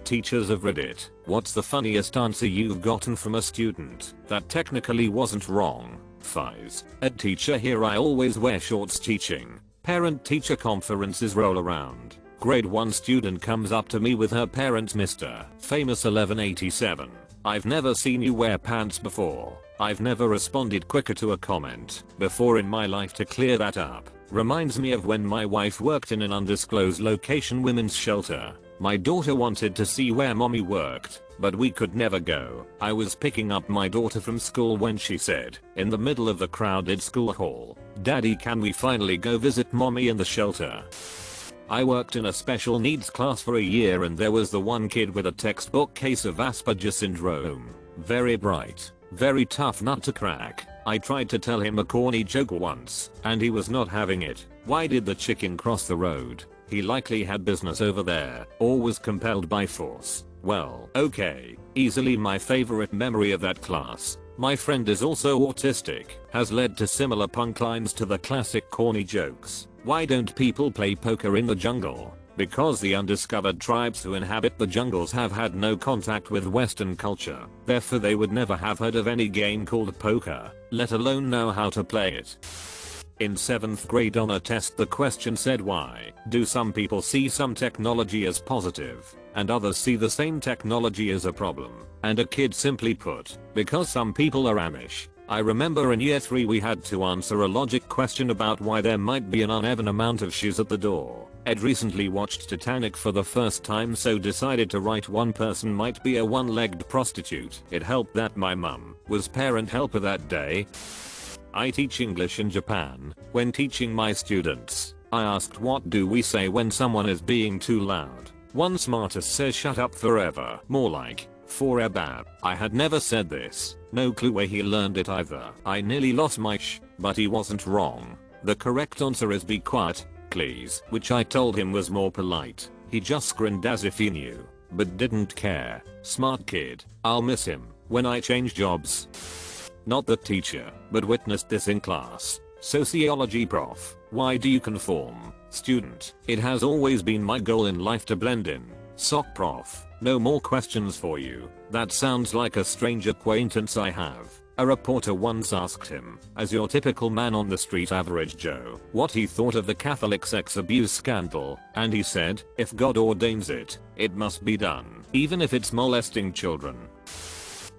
teachers of Reddit, what's the funniest answer you've gotten from a student that technically wasn't wrong? Fies. Ed teacher here, I always wear shorts teaching. Parent teacher conferences roll around. Grade 1 student comes up to me with her parents, Mr. Famous 1187. I've never seen you wear pants before. I've never responded quicker to a comment before in my life to clear that up. Reminds me of when my wife worked in an undisclosed location women's shelter. My daughter wanted to see where mommy worked, but we could never go. I was picking up my daughter from school when she said, in the middle of the crowded school hall, "Daddy, can we finally go visit mommy in the shelter?" I worked in a special needs class for a year, and there was the one kid with a textbook case of Asperger's syndrome. Very bright, very tough nut to crack. I tried to tell him a corny joke once, and he was not having it. Why did the chicken cross the road? He likely had business over there, or was compelled by force. Well, okay, easily my favorite memory of that class. My friend is also autistic, has led to similar punchlines to the classic corny jokes. Why don't people play poker in the jungle? Because the undiscovered tribes who inhabit the jungles have had no contact with Western culture. Therefore they would never have heard of any game called poker, let alone know how to play it. In 7th grade on a test, the question said, why do some people see some technology as positive and others see the same technology as a problem? And a kid simply put, because some people are Amish. I remember in year 3 we had to answer a logic question about why there might be an uneven amount of shoes at the door. Ed recently watched Titanic for the first time, so decided to write one person might be a one-legged prostitute. It helped that my mum was parent helper that day. I teach English in Japan. When teaching my students, I asked, what do we say when someone is being too loud? One smartest says shut up forever. More like forever. I had never said this. No clue where he learned it either. I nearly lost my but he wasn't wrong. The correct answer is be quiet, please, which I told him was more polite. He just grinned as if he knew, but didn't care. Smart kid. I'll miss him when I change jobs. Not the teacher, but witnessed this in class. Sociology prof. Why do you conform? Student. It has always been my goal in life to blend in. Soc prof. No more questions for you. That sounds like a strange acquaintance I have. A reporter once asked him, as your typical man on the street average Joe, what he thought of the Catholic sex abuse scandal, and he said, if God ordains it, it must be done, even if it's molesting children.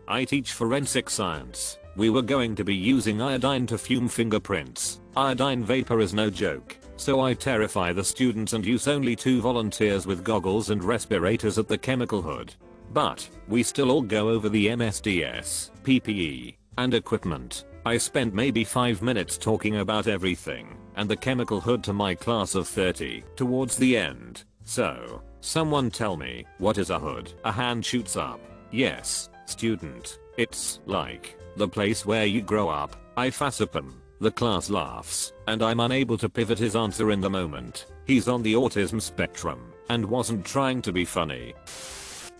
I teach forensic science. We were going to be using iodine to fume fingerprints. Iodine vapor is no joke, so I terrify the students and use only 2 volunteers with goggles and respirators at the chemical hood. But we still all go over the MSDS, PPE, and equipment. I spent maybe 5 minutes talking about everything and the chemical hood to my class of 30 towards the end. So, someone tell me, what is a hood? A hand shoots up. Yes, student. It's like the place where you grow up. I facepalm. The class laughs, and I'm unable to pivot his answer in the moment. He's on the autism spectrum and wasn't trying to be funny.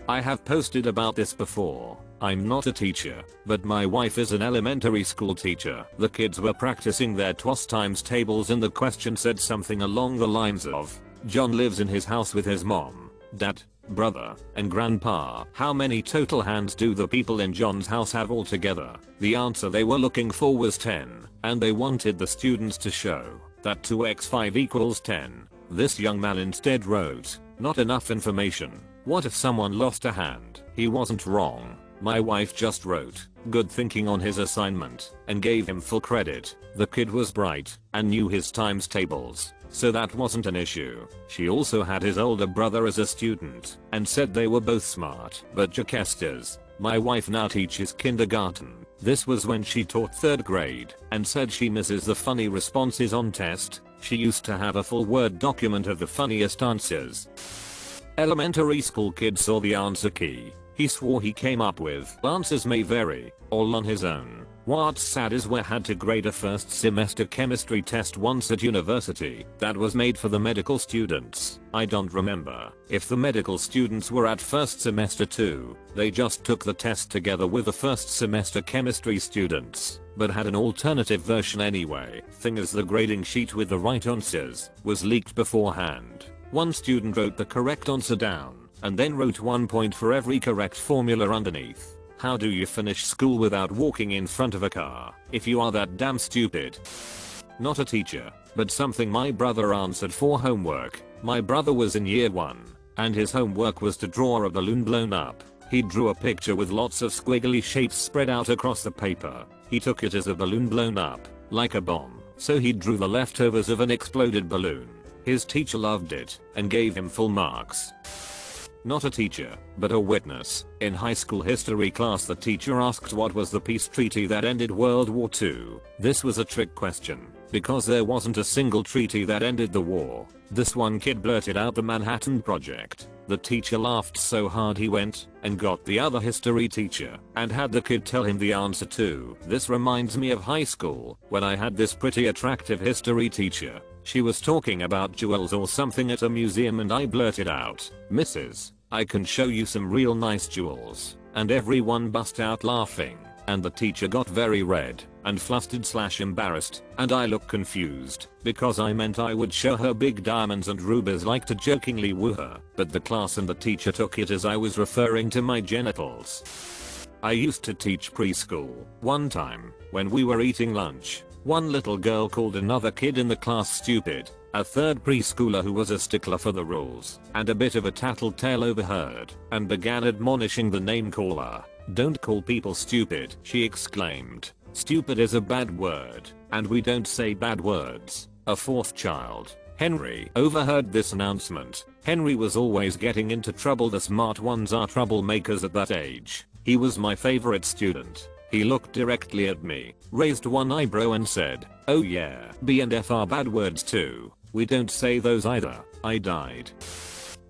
I have posted about this before. I'm not a teacher, but my wife is an elementary school teacher. The kids were practicing their toss times tables and the question said something along the lines of, John lives in his house with his mom, dad, brother, and grandpa. How many total hands do the people in John's house have altogether? The answer they were looking for was 10, and they wanted the students to show that 2x5 equals 10. This young man instead wrote, not enough information. What if someone lost a hand? He wasn't wrong. My wife just wrote, good thinking on his assignment, and gave him full credit. The kid was bright and knew his times tables, so that wasn't an issue. She also had his older brother as a student and said they were both smart but jokesters. My wife now teaches kindergarten. This was when she taught 3rd grade and said she misses the funny responses on test. She used to have a full Word document of the funniest answers. Elementary school kid saw the answer key. He swore he came up with answers may vary, all on his own. What's sad is we had to grade a first semester chemistry test once at university that was made for the medical students. I don't remember if the medical students were at first semester too. They just took the test together with the first semester chemistry students, but had an alternative version anyway. Thing is, the grading sheet with the right answers was leaked beforehand. One student wrote the correct answer down and then wrote 1 point for every correct formula underneath. How do you finish school without walking in front of a car if you are that damn stupid? Not a teacher, but something my brother answered for homework. My brother was in year 1, and his homework was to draw a balloon blown up. He drew a picture with lots of squiggly shapes spread out across the paper. He took it as a balloon blown up, like a bomb, so he drew the leftovers of an exploded balloon. His teacher loved it and gave him full marks. Not a teacher, but a witness. In high school history class, the teacher asked what was the peace treaty that ended World War II. This was a trick question, because there wasn't a single treaty that ended the war. This one kid blurted out the Manhattan Project. The teacher laughed so hard he went and got the other history teacher and had the kid tell him the answer too. This reminds me of high school, when I had this pretty attractive history teacher. She was talking about jewels or something at a museum and I blurted out, "Mrs. I can show you some real nice jewels," and everyone bust out laughing, and the teacher got very red and flustered/embarrassed, and I looked confused because I meant I would show her big diamonds and rubies, like to jokingly woo her, but the class and the teacher took it as I was referring to my genitals. I used to teach preschool. One time, when we were eating lunch, one little girl called another kid in the class stupid. A third preschooler who was a stickler for the rules and a bit of a tattletale overheard and began admonishing the name caller. "Don't call people stupid," she exclaimed. "Stupid is a bad word, and we don't say bad words." A fourth child, Henry, overheard this announcement. Henry was always getting into trouble. The smart ones are troublemakers at that age. He was my favorite student. He looked directly at me, raised one eyebrow and said, "Oh yeah, B and F are bad words too. We don't say those either." I died.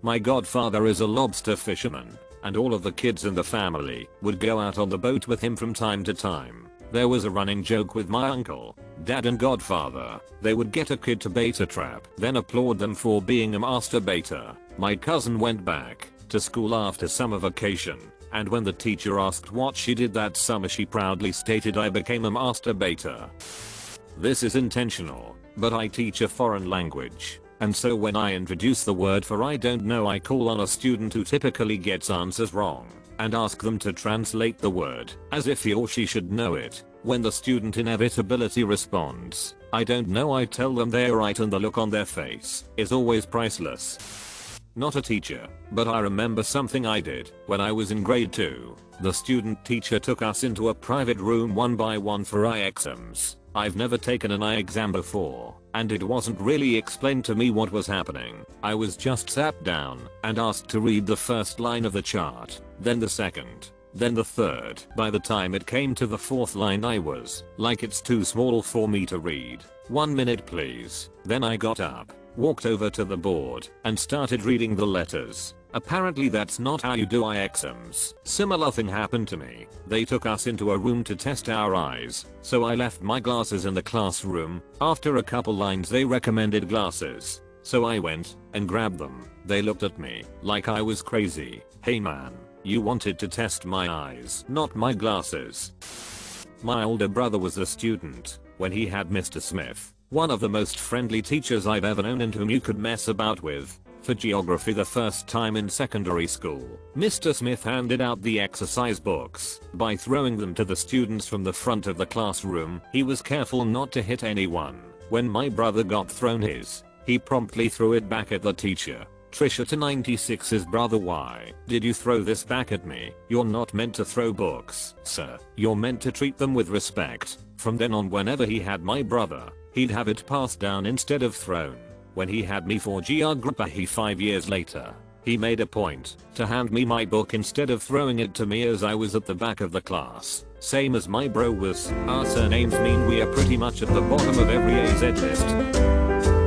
My godfather is a lobster fisherman, and all of the kids in the family would go out on the boat with him from time to time. There was a running joke with my uncle, dad and godfather. They would get a kid to bait a trap, then applaud them for being a master baiter. My cousin went back to school after summer vacation, and when the teacher asked what she did that summer, she proudly stated, "I became a master baiter." This is intentional, but I teach a foreign language, and so when I introduce the word for "I don't know," I call on a student who typically gets answers wrong and ask them to translate the word as if he or she should know it. When the student inevitably responds, "I don't know," I tell them they're right, and the look on their face is always priceless. Not a teacher, but I remember something I did when I was in grade 2. The student teacher took us into a private room one by one for eye exams. I've never taken an eye exam before, and it wasn't really explained to me what was happening. I was just sat down and asked to read the first line of the chart, then the second, then the third. By the time it came to the fourth line, I was like, "It's too small for me to read. 1 minute please." Then I got up, walked over to the board, and started reading the letters. Apparently that's not how you do eye exams. Similar thing happened to me. They took us into a room to test our eyes, so I left my glasses in the classroom. After a couple lines they recommended glasses, so I went and grabbed them. They looked at me like I was crazy. "Hey man, you wanted to test my eyes, not my glasses." My older brother was a student when he had Mr. Smith, one of the most friendly teachers I've ever known and whom you could mess about with, for geography the first time in secondary school. Mr. Smith handed out the exercise books by throwing them to the students from the front of the classroom. He was careful not to hit anyone. When my brother got thrown his, he promptly threw it back at the teacher. Trisha to 96's brother: "Why did you throw this back at me? You're not meant to throw books, sir. You're meant to treat them with respect." From then on, whenever he had my brother, he'd have it passed down instead of thrown. When he had me for geography 5 years later, he made a point to hand me my book instead of throwing it to me as I was at the back of the class. Same as my bro was. Our surnames mean we are pretty much at the bottom of every AZ list.